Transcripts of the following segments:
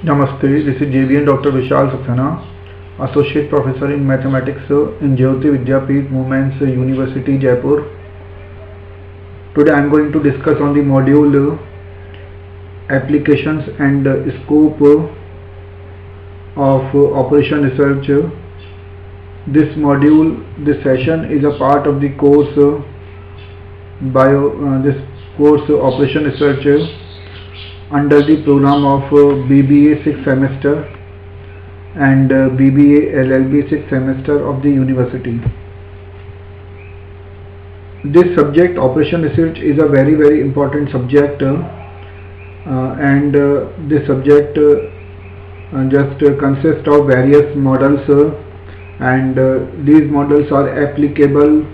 Namaste, this is JVN Dr. Vishal Saxena, Associate Professor in Mathematics in Jayoti Vidyapeeth Women's University, Jaipur. Today I am going to discuss on the module applications and scope of operation research. This session is a part of the course operation research under the program of BBA 6th semester and BBA LLB 6th semester of the university. This subject, operation research, is a very important subject, and this subject just consists of various models, and these models are applicable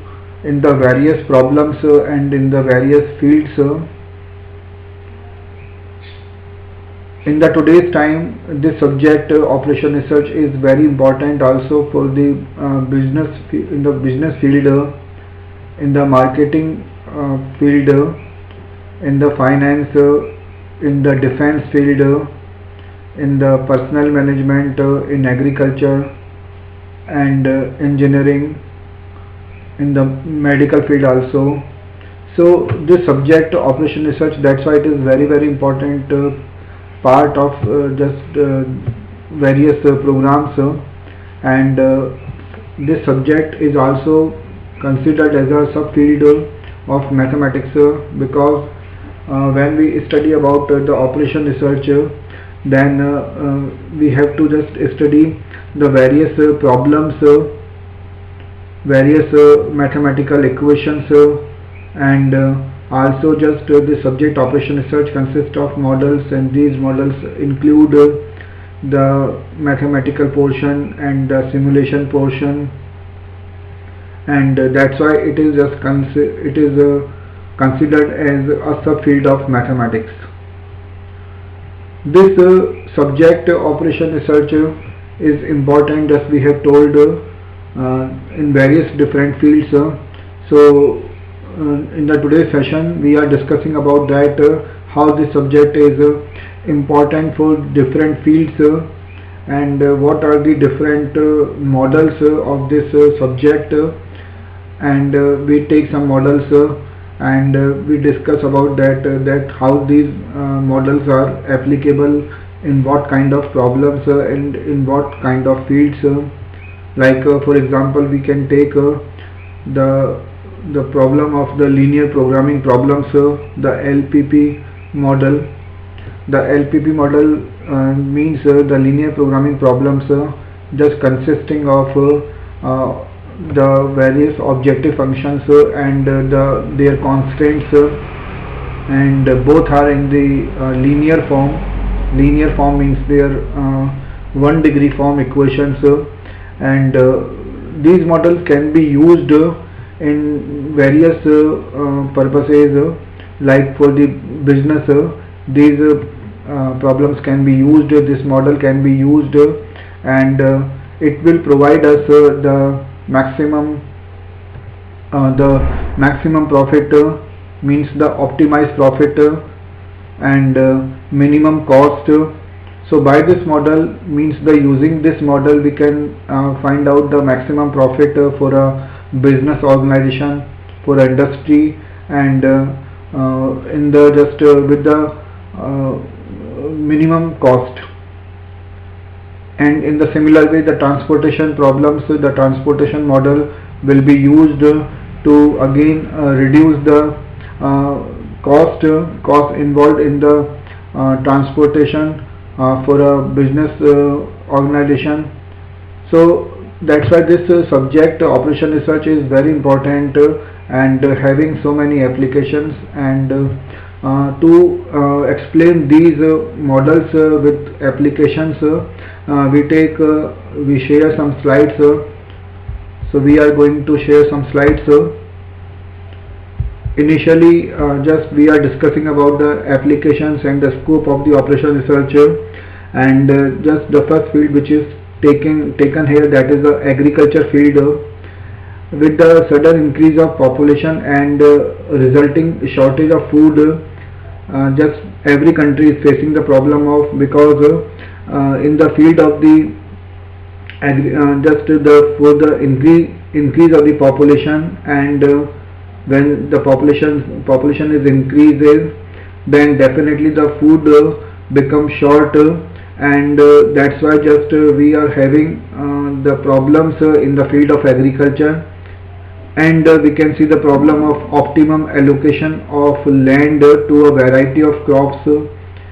in the various problems and in the various fields. In the today's time, this subject operation research is very important also for the business field, in the marketing field, in the finance, in the defense field, in the personnel management, in agriculture and engineering, in the medical field also. So this subject operation research, that's why it is very important part of various programs, and this subject is also considered as a subfield of mathematics, because when we study about the operation research, then we have to just study the various problems, various mathematical equations, and also just the subject operation research consists of models, and these models include the mathematical portion and the simulation portion, and that's why it is considered as a subfield of mathematics. This subject operation research is important, as we have told, in various different fields. In the today's session we are discussing about that, how this subject is important for different fields, and what are the different models of this subject, and we take some models and we discuss about that how these models are applicable in what kind of problems and in what kind of fields. Like for example, we can take the problem of the linear programming problems, the LPP model. The LPP model means the linear programming problems, just consisting of the various objective functions and their constraints, and both are in the linear form. Linear form means their 1 degree form equations, and these models can be used in various purposes, like for the business. These problems can be used, this model can be used, and it will provide us the maximum profit, means the optimized profit, and minimum cost. So by this model, means the using this model we can find out the maximum profit for a business organization, for industry, and in the just with the minimum cost. And in the similar way, the transportation problems, the transportation model will be used to again reduce the cost involved in the transportation for a business organization. So that's why this subject operation research is very important, and having so many applications. And to explain these models with applications, we share some slides. So we are going to share some slides. Initially, just we are discussing about the applications and the scope of the operation research, and just the first field which is taken here, that is the agriculture field. With the sudden increase of population and resulting shortage of food, just every country is facing the problem of, because in the field of the just the for the increase of the population, and when the population is increases, then definitely the food becomes short, and that's why just we are having the problems in the field of agriculture. And we can see the problem of optimum allocation of land to a variety of crops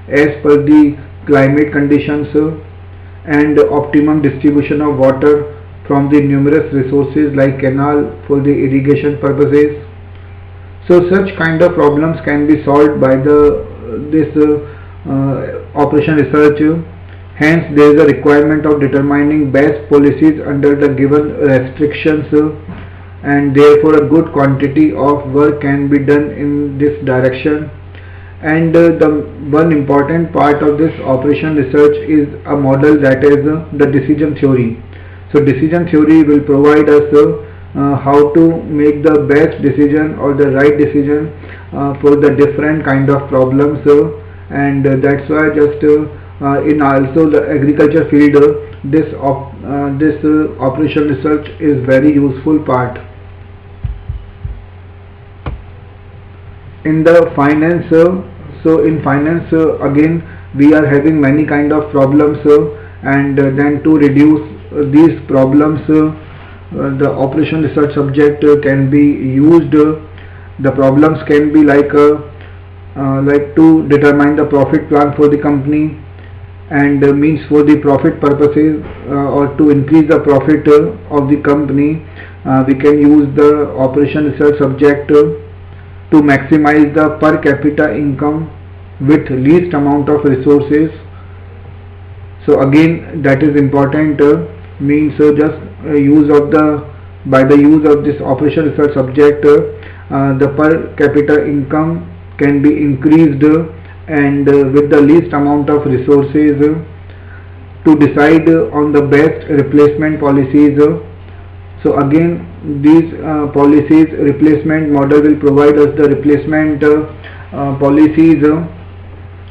as per the climate conditions, and optimum distribution of water from the numerous resources like canal for the irrigation purposes. So such kind of problems can be solved by the this operation research. Hence there is a requirement of determining best policies under the given restrictions, and therefore a good quantity of work can be done in this direction. And the one important part of this operation research is a model, that is the decision theory. So decision theory will provide us how to make the best decision or the right decision for the different kind of problems, and that's why just in also the agriculture field, this operation research is very useful part. In the finance, so in finance again we are having many kind of problems, and then to reduce these problems, the operation research subject can be used. The problems can be like to determine the profit plan for the company, and means for the profit purposes, or to increase the profit of the company, we can use the operation research subject to maximize the per capita income with least amount of resources. So again that is important, means just use of the by the use of this operation research subject, the per capita income can be increased, and with the least amount of resources, to decide on the best replacement policies. So again these policies, replacement model will provide us the replacement policies,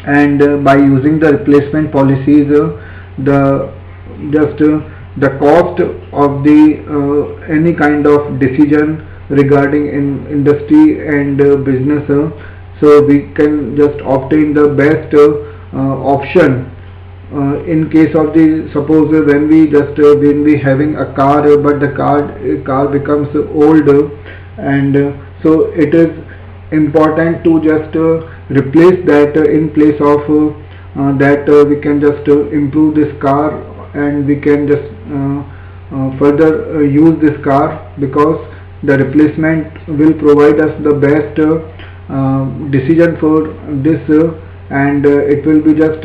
and by using the replacement policies, the just the cost of the any kind of decision regarding in industry and business, so we can just obtain the best option. In case of the suppose when we having a car, but the car becomes old, and so it is important to just replace that, in place of that we can just improve this car, and we can just further use this car, because the replacement will provide us the best decision for this, and it will be just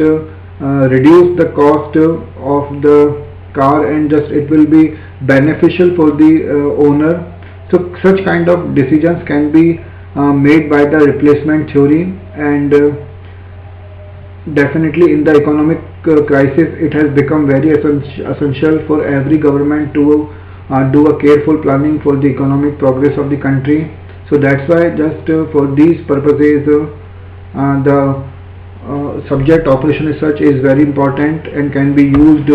reduce the cost of the car, and just it will be beneficial for the owner. So such kind of decisions can be made by the replacement theory, and definitely in the economic crisis it has become very essential for every government to do a careful planning for the economic progress of the country. So that's why just for these purposes the subject operation research is very important and can be used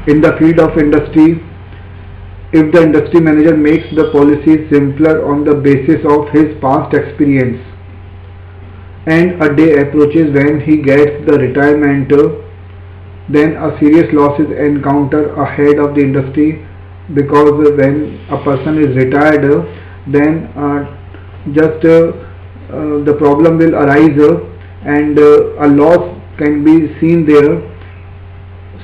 in the field of industry. If the industry manager makes the policies simpler on the basis of his past experience, and a day approaches when he gets the retirement, then a serious loss is encountered ahead of the industry, because when a person is retired, then just the problem will arise, and a loss can be seen there.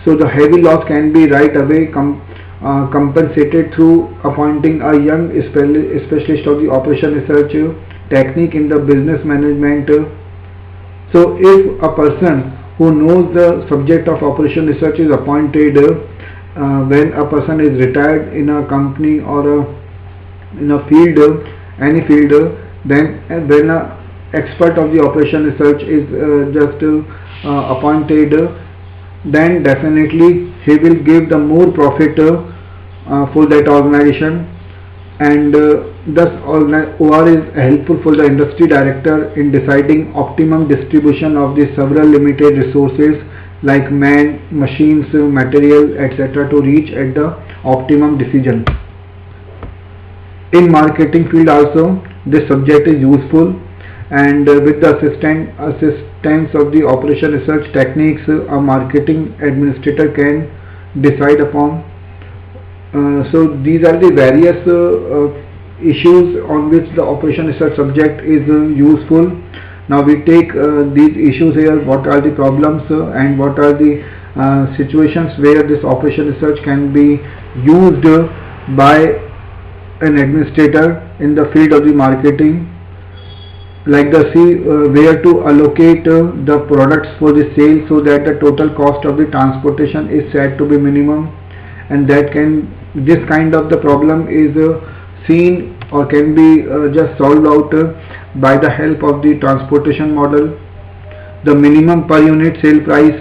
So the heavy loss can be right away compensated through appointing a young specialist of the operation research technique in the business management. So if a person who knows the subject of operation research is appointed when a person is retired in a company or in a field, any field, then when a expert of the operation research is just appointed, then definitely he will give the more profit for that organization, and thus OR is helpful for the industry director in deciding optimum distribution of the several limited resources like man, machines, material, etc. to reach at the optimum decision. In marketing field also, this subject is useful, and with the assistance of the operation research techniques, a marketing administrator can decide upon. So these are the various issues on which the operation research subject is useful. Now we take these issues here, what are the problems and what are the situations where this operation research can be used by an administrator in the field of the marketing, like the where to allocate the products for the sale so that the total cost of the transportation is set to be minimum, and that can, this kind of the problem is seen or can be just solved out by the help of the transportation model. The minimum per unit sale price,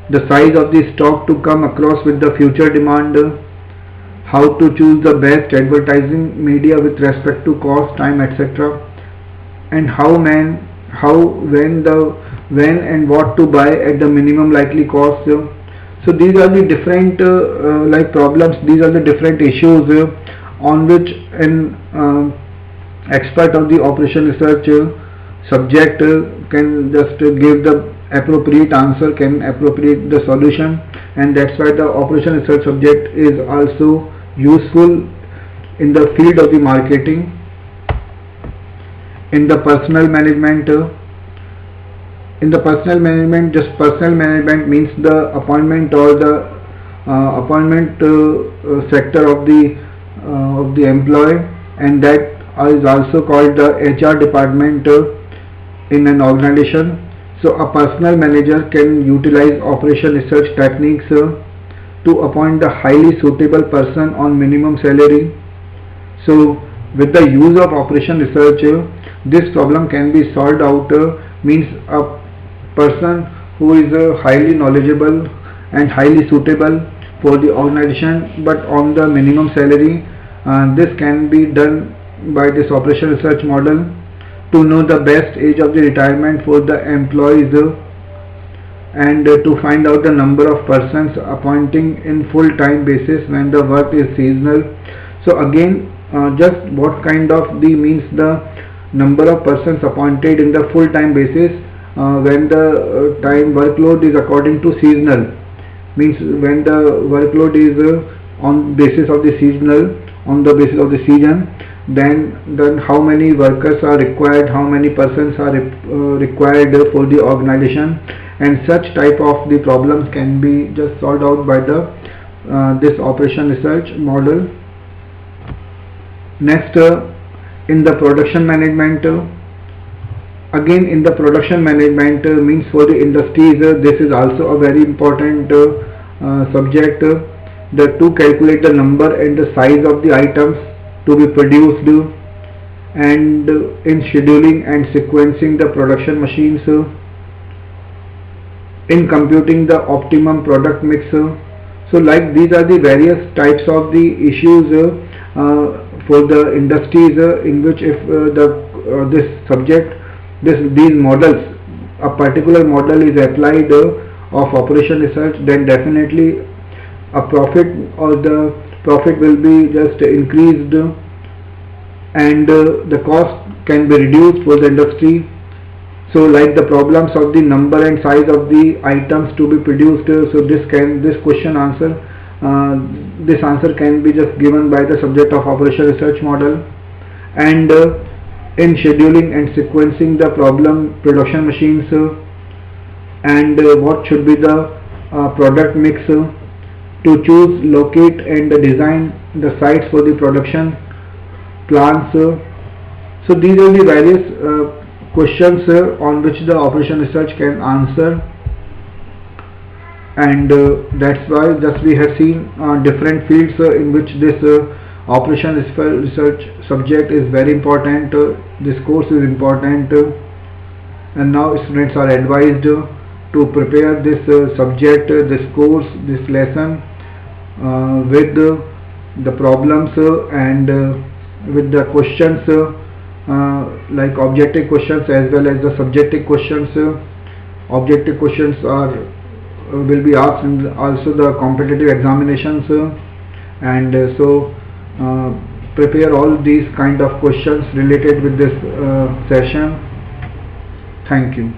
the size of the stock to come across with the future demand, how to choose the best advertising media with respect to cost, time, etc., and when and what to buy at the minimum likely cost. So these are the different like problems. These are the different issues on which an expert of the operation research subject can just give the appropriate answer, can appropriate the solution, and that's why the operation research subject is also useful in the field of the marketing. In the personnel management, just personnel management means the appointment or the appointment sector of the employee, and that is also called the HR department in an organization. So a personnel manager can utilize operation research techniques to appoint the highly suitable person on minimum salary. So with the use of operation research, this problem can be solved out, means a person who is highly knowledgeable and highly suitable for the organization but on the minimum salary. This can be done by this operation research model to know the best age of the retirement for the employees and to find out the number of persons appointing in full-time basis when the work is seasonal. So again, just what kind of the means the number of persons appointed in the full-time basis when the time workload is according to seasonal, means when the workload is on basis of the seasonal, on the basis of the season, then how many workers are required, how many persons are required for the organization, and such type of the problems can be just solved out by the this operation research model. Next, in the production management, again in the production management means for the industries, this is also a very important subject, to calculate the number and the size of the items to be produced, and in scheduling and sequencing the production machines, in computing the optimum product mix. So like these are the various types of the issues for the industries in which if this subject, these models, a particular model is applied of operation research, then definitely a profit or the profit will be just increased, and the cost can be reduced for the industry. So like the problems of the number and size of the items to be produced, so this answer can be just given by the subject of operation research model. And in scheduling and sequencing the production machines, and what should be the product mix, to choose, locate and design the sites for the production plants. So these are the various questions on which the operation research can answer, and that's why just we have seen different fields in which this operation research subject is very important. This course is important, and now students are advised to prepare this subject, this course, this lesson with the problems and with the questions like objective questions as well as the subjective questions objective questions are will be asked in also the competitive examinations, and so prepare all these kind of questions related with this session. Thank you.